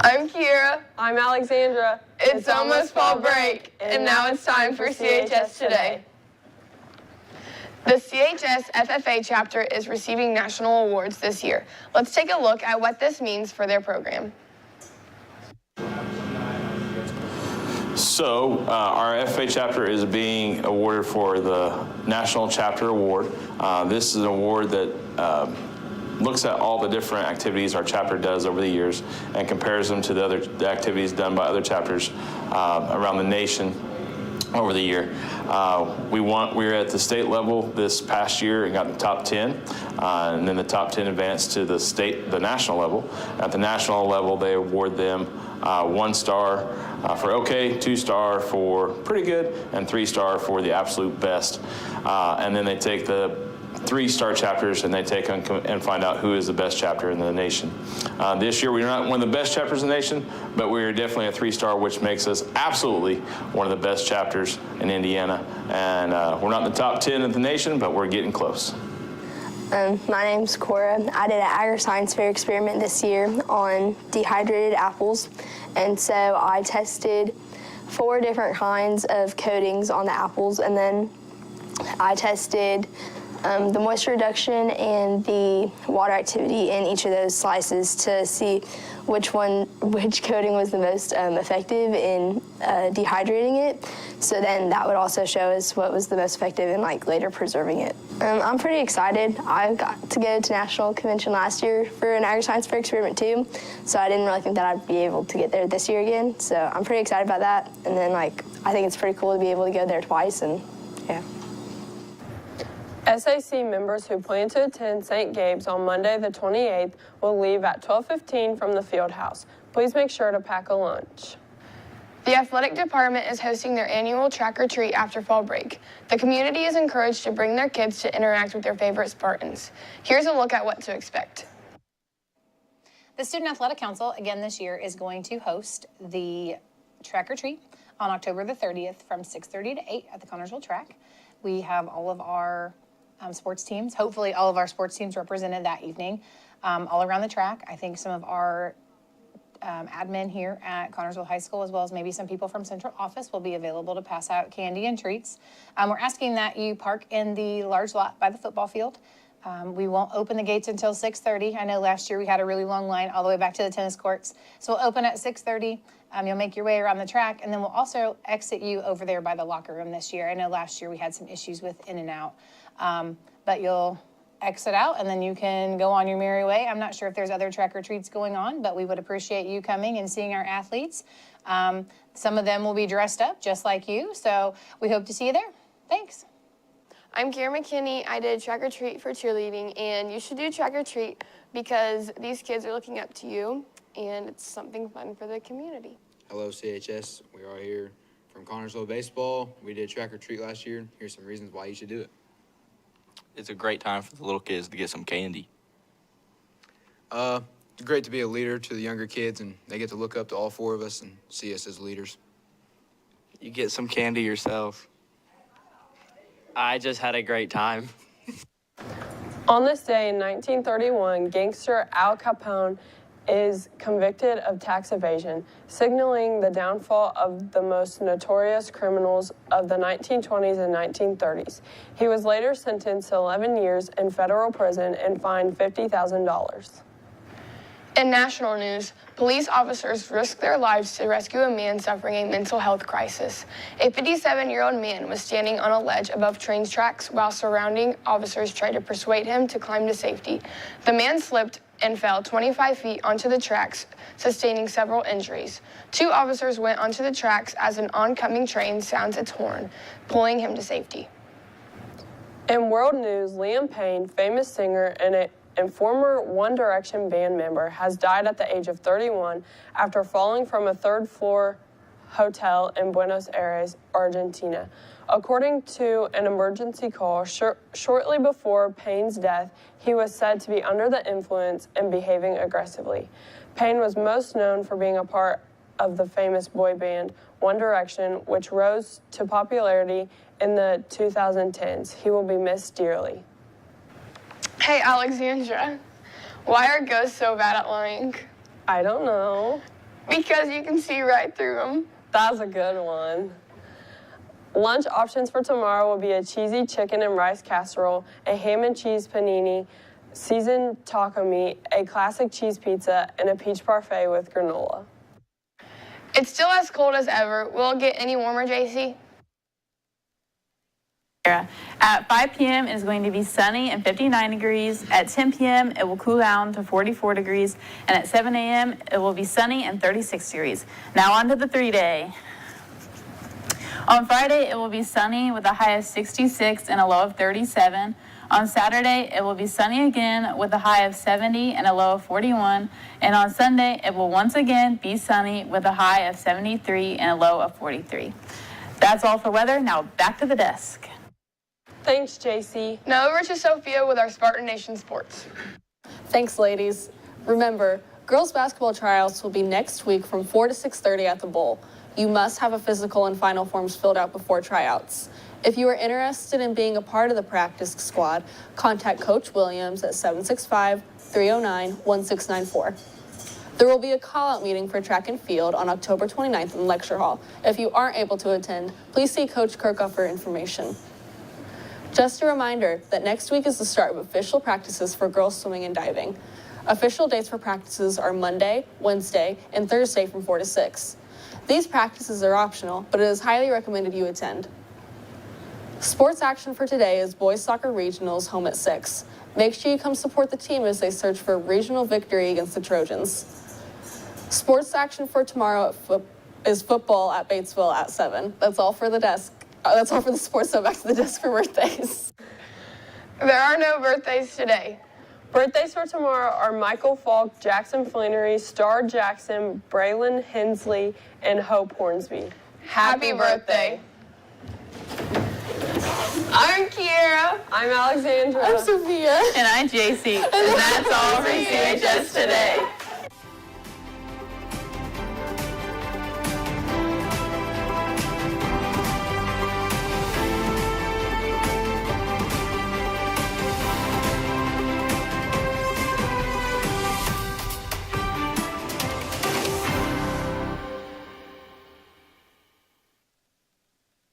I'm Kira. I'm Alexandra. It's almost fall break, and now it's time for CHS Today. The CHS FFA chapter is receiving national awards this year. Let's take a look at what this means for their program. So our FFA chapter is being awarded for the National Chapter Award. This is an award that looks at all the different activities our chapter does over the years and compares them to the activities done by other chapters around the nation over the year. We were at the state level this past year and got the top 10, and then the top 10 advanced to the national level. At the national level, they award them 1 star for okay, 2 star for pretty good, and 3 star for the absolute best. And then they take the 3-star chapters and they take and find out who is the best chapter in the nation. This year we're not one of the best chapters in the nation, but we're definitely a 3-star, which makes us absolutely one of the best chapters in Indiana. And we're not in the top 10 of the nation, but we're getting close. My name's Cora. I did an agri-science fair experiment this year on dehydrated apples, and so I tested 4 different kinds of coatings on the apples, and then I tested the moisture reduction and the water activity in each of those slices to see which coating was the most effective in dehydrating it. So then that would also show us what was the most effective in later preserving it. I'm pretty excited. I got to go to National Convention last year for an agri-science fair experiment too, so I didn't really think that I'd be able to get there this year again. So I'm pretty excited about that. And then I think it's pretty cool to be able to go there twice, and yeah. SAC members who plan to attend St. Gabe's on Monday the 28th will leave at 12:15 from the field house. Please make sure to pack a lunch. The athletic department is hosting their annual track or treat after fall break. The community is encouraged to bring their kids to interact with their favorite Spartans. Here's a look at what to expect. The Student Athletic Council, again this year, is going to host the track or treat on October the 30th from 6:30 to 8 at the Connersville track. We have all of our sports teams, hopefully all of our sports teams represented that evening all around the track. I think some of our admin here at Connersville High School, as well as maybe some people from central office, will be available to pass out candy and treats. We're asking that you park in the large lot by the football field. We won't open the gates until 6:30. I know last year we had a really long line all the way back to the tennis courts. So we'll open at 6:30. You'll make your way around the track, and then we'll also exit you over there by the locker room this year. I know last year we had some issues with in and out, but you'll exit out and then you can go on your merry way. I'm not sure if there's other track or treats going on, but we would appreciate you coming and seeing our athletes. Some of them will be dressed up just like you, so we hope to see you there. Thanks. I'm Kira McKinney. I did track or treat for cheerleading, and you should do track or treat because these kids are looking up to you, and it's something fun for the community. Hello, CHS. We are here from Connersville Baseball. We did track or treat last year. Here's some reasons why you should do it. It's a great time for the little kids to get some candy. It's great to be a leader to the younger kids, and they get to look up to all 4 of us and see us as leaders. You get some candy yourself. I just had a great time. On this day in 1931, gangster Al Capone is convicted of tax evasion, signaling the downfall of the most notorious criminals of the 1920s and 1930s. He was later sentenced to 11 years in federal prison and fined $50,000. In national news, police officers risked their lives to rescue a man suffering a mental health crisis. A 57-year-old man was standing on a ledge above train tracks while surrounding officers tried to persuade him to climb to safety. The man slipped and fell 25 feet onto the tracks, sustaining several injuries. 2 officers went onto the tracks as an oncoming train sounds its horn, pulling him to safety. In world news, Liam Payne, famous singer and former One Direction band member, has died at the age of 31 after falling from a 3rd-floor hotel in Buenos Aires, Argentina. According to an emergency call, shortly before Payne's death, he was said to be under the influence and behaving aggressively. Payne was most known for being a part of the famous boy band One Direction, which rose to popularity in the 2010s. He will be missed dearly. Hey, Alexandra, why are ghosts so bad at lying? I don't know. Because you can see right through them. That's a good one. Lunch options for tomorrow will be a cheesy chicken and rice casserole, a ham and cheese panini, seasoned taco meat, a classic cheese pizza, and a peach parfait with granola. It's still as cold as ever. Will it get any warmer, JC? At 5 p.m. it is going to be sunny and 59 degrees. At 10 p.m. it will cool down to 44 degrees. And at 7 a.m. it will be sunny and 36 degrees. Now on to the 3-day. On Friday it will be sunny with a high of 66 and a low of 37. On Saturday it will be sunny again with a high of 70 and a low of 41. And on Sunday it will once again be sunny with a high of 73 and a low of 43. That's all for weather. Now back to the desk. Thanks, JC. Now over to Sophia with our Spartan Nation Sports. Thanks, ladies. Remember, girls basketball tryouts will be next week from 4 to 6:30 at the Bowl. You must have a physical and final forms filled out before tryouts. If you are interested in being a part of the practice squad, contact Coach Williams at 765-309-1694. There will be a call-out meeting for track and field on October 29th in Lecture Hall. If you aren't able to attend, please see Coach Kirkhoff for information. Just a reminder that next week is the start of official practices for girls swimming and diving. Official dates for practices are Monday, Wednesday, and Thursday from 4 to 6. These practices are optional, but it is highly recommended you attend. Sports action for today is boys soccer regionals home at 6. Make sure you come support the team as they search for a regional victory against the Trojans. Sports action for tomorrow is football at Batesville at 7. That's all for the desk. That's all for the sports, so back to the desk for birthdays. There are no birthdays today. Birthdays for tomorrow are Michael Falk, Jackson Flannery, Star Jackson, Braylon Hensley, and Hope Hornsby. Happy birthday. I'm Kiera. I'm Alexandra. I'm Sophia. And I'm JC. And that's all for CHS today.